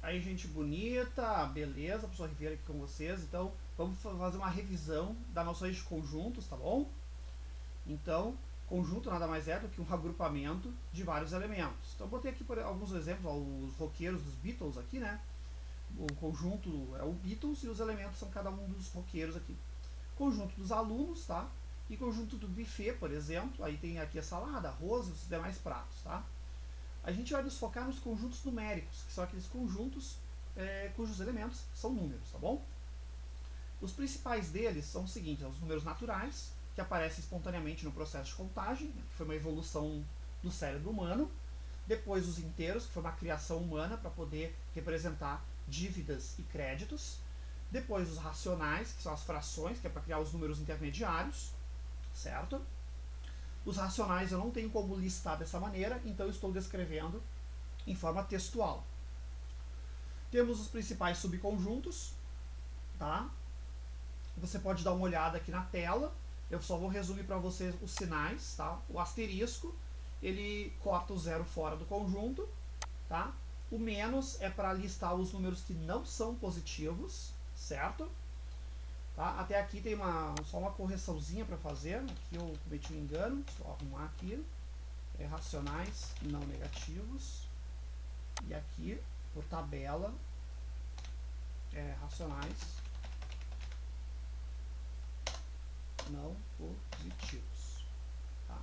Aí, gente bonita, beleza, professor Ribeiro aqui com vocês. Então, vamos fazer uma revisão das noções de conjuntos, tá bom? Então, conjunto nada mais é do que um agrupamento de vários elementos. Então, botei aqui por alguns exemplos, ó, os roqueiros dos Beatles aqui, né? O conjunto é o Beatles e os elementos são cada um dos roqueiros aqui. Conjunto dos alunos, tá? E conjunto do buffet, por exemplo. Aí tem aqui a salada, arroz e os demais pratos, tá? A gente vai nos focar nos conjuntos numéricos, que são aqueles conjuntos cujos elementos são números, tá bom? Os principais deles são os seguintes: os números naturais, que aparecem espontaneamente no processo de contagem, que foi uma evolução do cérebro humano. Depois os inteiros, que foi uma criação humana para poder representar dívidas e créditos. Depois os racionais, que são as frações, que é para criar os números intermediários, certo? Os racionais eu não tenho como listar dessa maneira, então eu estou descrevendo em forma textual. Temos os principais subconjuntos, tá? Você pode dar uma olhada aqui na tela. Eu só vou resumir para vocês os sinais, tá? O asterisco, ele corta o zero fora do conjunto, tá? O menos é para listar os números que não são positivos, certo? Tá? Até aqui tem só uma correçãozinha para fazer. Aqui eu cometi um engano, deixa eu arrumar aqui. Racionais não negativos. E aqui, por tabela, racionais não positivos. Tá?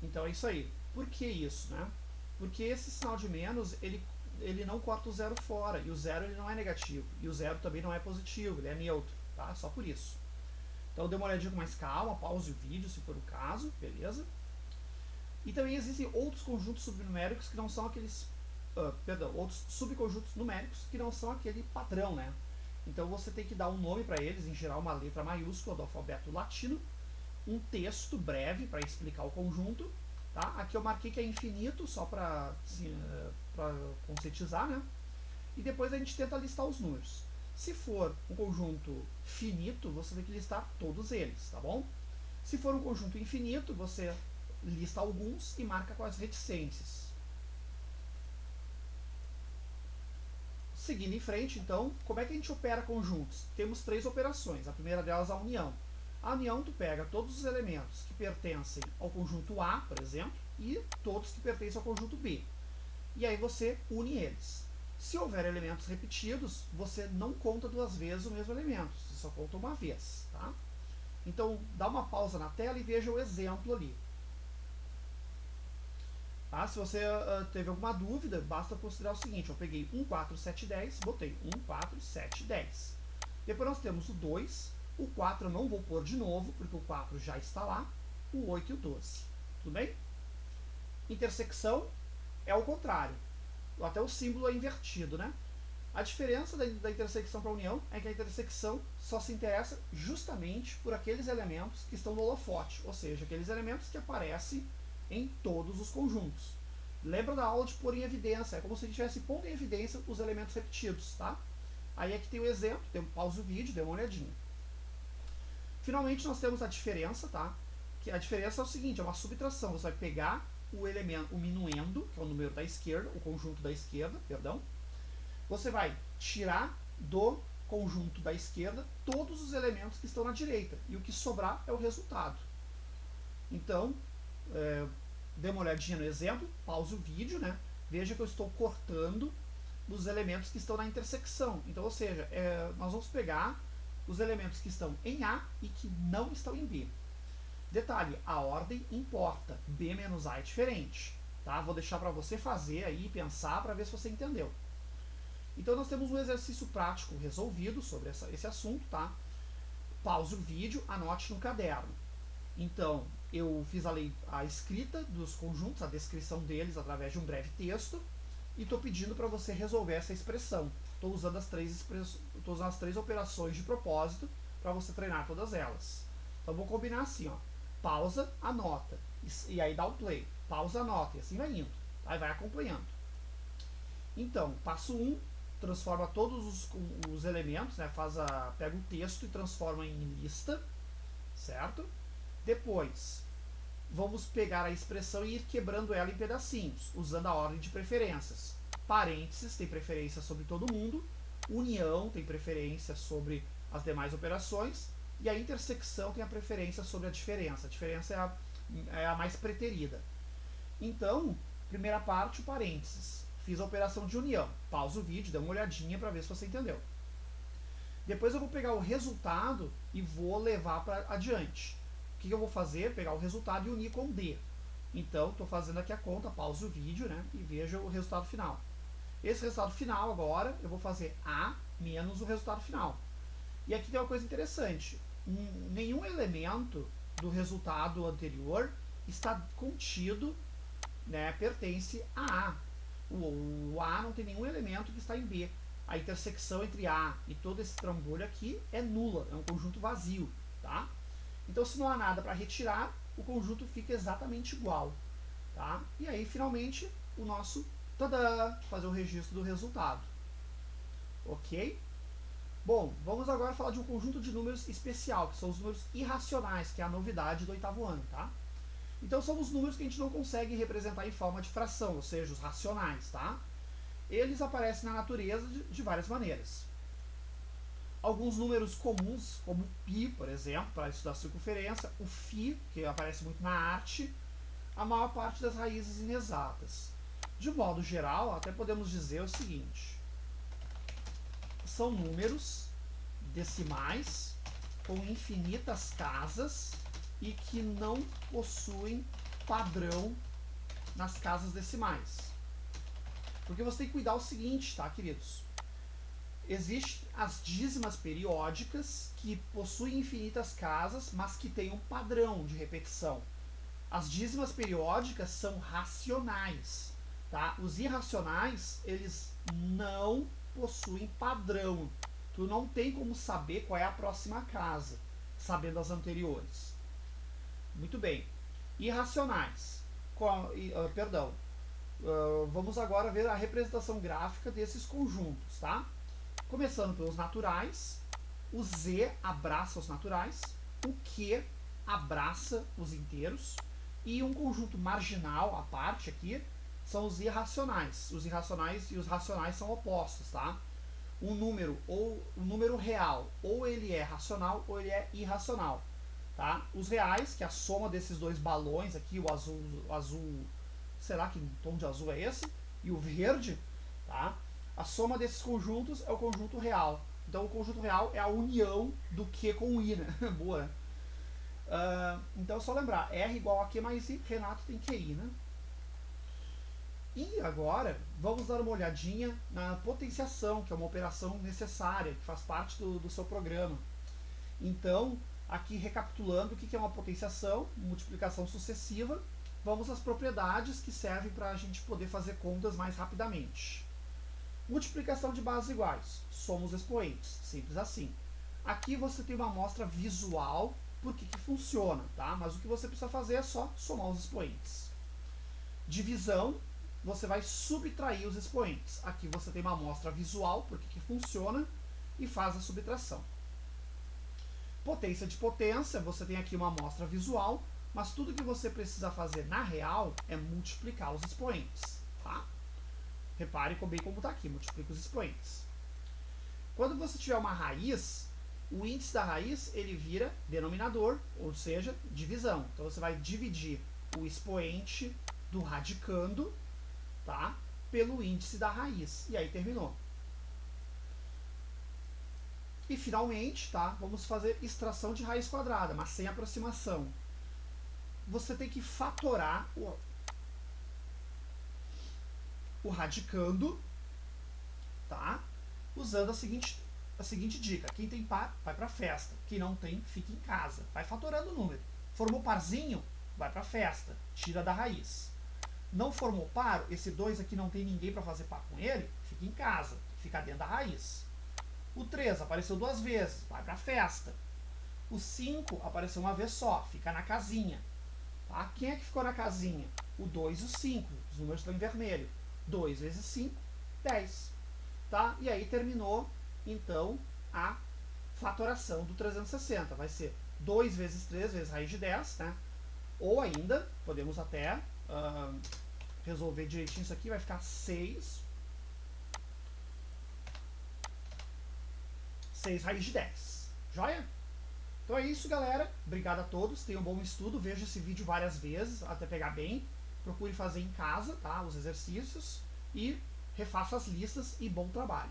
Então é isso aí. Por que isso, né? Porque esse sinal de menos, ele não corta o zero fora. E o zero ele não é negativo. E o zero também não é positivo, ele é neutro. Tá? Só por isso. Então dê uma olhadinha com mais calma, pause o vídeo se for o caso, beleza? E também existem outros conjuntos subnuméricos que não são aqueles... outros subconjuntos numéricos que não são aquele padrão, né? Então você tem que dar um nome para eles, em geral uma letra maiúscula do alfabeto latino, um texto breve para explicar o conjunto. Tá? Aqui eu marquei que é infinito, só para conscientizar, né? E depois a gente tenta listar os números. Se for um conjunto finito, você tem que listar todos eles, tá bom? Se for um conjunto infinito, você lista alguns e marca com as reticências. Seguindo em frente, então, como é que a gente opera conjuntos? Temos três operações. A primeira delas é a união. A união, tu pega todos os elementos que pertencem ao conjunto A, por exemplo, e todos que pertencem ao conjunto B. E aí você une eles. Se houver elementos repetidos, você não conta duas vezes o mesmo elemento, você só conta uma vez. Tá? Então, dá uma pausa na tela e veja o exemplo ali. Tá? Se você teve alguma dúvida, basta considerar o seguinte: eu peguei 1, 4, 7, 10, botei 1, 4, 7, 10. Depois nós temos o 2, o 4 eu não vou pôr de novo, porque o 4 já está lá, o 8 e o 12. Tudo bem? Intersecção é o contrário. Até o símbolo é invertido, né? A diferença da intersecção para a união é que a intersecção só se interessa justamente por aqueles elementos que estão no holofote, ou seja, aqueles elementos que aparecem em todos os conjuntos. Lembra da aula de pôr em evidência? É como se a gente estivesse pondo em evidência os elementos repetidos, tá? Aí aqui tem o exemplo, pausa o vídeo, dê uma olhadinha. Finalmente nós temos a diferença, tá? Que a diferença é o seguinte, é uma subtração. Você vai pegar o elemento, o minuendo, que é o número da esquerda, o conjunto da esquerda, perdão. Você vai tirar do conjunto da esquerda todos os elementos que estão na direita. E o que sobrar é o resultado. Então, dê uma olhadinha no exemplo, pause o vídeo, né? Veja que eu estou cortando os elementos que estão na intersecção. Então, ou seja, nós vamos pegar os elementos que estão em A e que não estão em B. Detalhe, a ordem importa. B menos A é diferente. Tá? Vou deixar para você fazer aí e pensar para ver se você entendeu. Então nós temos um exercício prático resolvido sobre esse assunto, tá? Pause o vídeo, anote no caderno. Então, eu fiz a escrita dos conjuntos, a descrição deles através de um breve texto, e estou pedindo para você resolver essa expressão. Estou usando as três operações de propósito para você treinar todas elas. Então vou combinar assim, ó. Pausa, anota, e aí dá o play. Pausa, anota, e assim vai indo. Aí vai acompanhando. Então, passo 1, transforma todos os elementos, né? Pega o texto e transforma em lista, certo? Depois, vamos pegar a expressão e ir quebrando ela em pedacinhos, usando a ordem de preferências. Parênteses tem preferência sobre todo mundo. União tem preferência sobre as demais operações. E a intersecção tem a preferência sobre a diferença. A diferença é a mais preterida. Então, primeira parte, o parênteses. Fiz a operação de união. Pausa o vídeo, dá uma olhadinha para ver se você entendeu. Depois eu vou pegar o resultado e vou levar para adiante. O que eu vou fazer? Pegar o resultado e unir com D. Então, estou fazendo aqui a conta, pausa o vídeo, né, e veja o resultado final. Esse resultado final agora, eu vou fazer A menos o resultado final. E aqui tem uma coisa interessante. Nenhum elemento do resultado anterior está contido, né, pertence a A. O A não tem nenhum elemento que está em B. A intersecção entre A e todo esse trambolho aqui é nula, é um conjunto vazio, tá? Então, se não há nada para retirar, o conjunto fica exatamente igual, tá? E aí, finalmente, o nosso, tadã, fazer o registro do resultado. Ok? Bom, vamos agora falar de um conjunto de números especial, que são os números irracionais, que é a novidade do 8º ano, tá? Então, são os números que a gente não consegue representar em forma de fração, ou seja, os racionais, tá? Eles aparecem na natureza de várias maneiras. Alguns números comuns, como o π, por exemplo, para estudar circunferência, o φ, que aparece muito na arte, a maior parte das raízes inexatas. De modo geral, até podemos dizer o seguinte: são números decimais com infinitas casas e que não possuem padrão nas casas decimais. Porque você tem que cuidar o seguinte, tá, queridos? Existem as dízimas periódicas que possuem infinitas casas, mas que têm um padrão de repetição. As dízimas periódicas são racionais, tá? Os irracionais, eles não possuem padrão. Tu não tem como saber qual é a próxima casa, sabendo as anteriores. Muito bem. Irracionais. Vamos agora ver a representação gráfica desses conjuntos, tá? Começando pelos naturais, o Z abraça os naturais, o Q abraça os inteiros, e um conjunto marginal, à parte aqui, são os irracionais. Os irracionais e os racionais são opostos, tá? Um número real, ou ele é racional ou ele é irracional, tá? Os reais, que é a soma desses dois balões aqui, o azul, será que tom de azul é esse? E o verde, tá? A soma desses conjuntos é o conjunto real. Então, o conjunto real é a união do Q com o I, né? Boa, né? Então, é só lembrar, R igual a Q mais I, Renato tem QI, né? E agora, vamos dar uma olhadinha na potenciação, que é uma operação necessária, que faz parte do seu programa. Então, aqui recapitulando o que é uma potenciação, multiplicação sucessiva, vamos às propriedades que servem para a gente poder fazer contas mais rapidamente. Multiplicação de bases iguais, soma os expoentes, simples assim. Aqui você tem uma amostra visual por que funciona, tá? Mas o que você precisa fazer é só somar os expoentes. Divisão, você vai subtrair os expoentes. Aqui você tem uma amostra visual por que funciona e faz a subtração. Potência de potência, você tem aqui uma amostra visual, mas tudo que você precisa fazer na real é multiplicar os expoentes, tá? Repare bem como está aqui, multiplica os expoentes. Quando você tiver uma raiz, o índice da raiz ele vira denominador, ou seja, divisão. Então você vai dividir o expoente do radicando, tá, pelo índice da raiz. E aí terminou. E finalmente, tá, vamos fazer extração de raiz quadrada, mas sem aproximação. Você tem que fatorar o radicando, tá? Usando a seguinte dica: quem tem par, vai para festa. Quem não tem, fica em casa. Vai fatorando o número. Formou parzinho, vai para festa. Tira da raiz. Não formou par, esse 2 aqui não tem ninguém para fazer par com ele, fica em casa. Fica dentro da raiz. O 3 apareceu 2 vezes, vai para festa. O 5 apareceu uma vez só, fica na casinha. Tá? Quem é que ficou na casinha? O 2 e o 5. Os números estão em vermelho. 2 vezes 5, 10. Tá? E aí terminou, então, a fatoração do 360. Vai ser 2 vezes 3 vezes raiz de 10, né? Ou ainda, podemos até resolver direitinho isso aqui, vai ficar 6 6 raiz de 10. Joia? Então é isso, galera. Obrigado a todos. Tenham um bom estudo. Veja esse vídeo várias vezes até pegar bem. Procure fazer em casa, tá? Os exercícios. E refaça as listas e bom trabalho.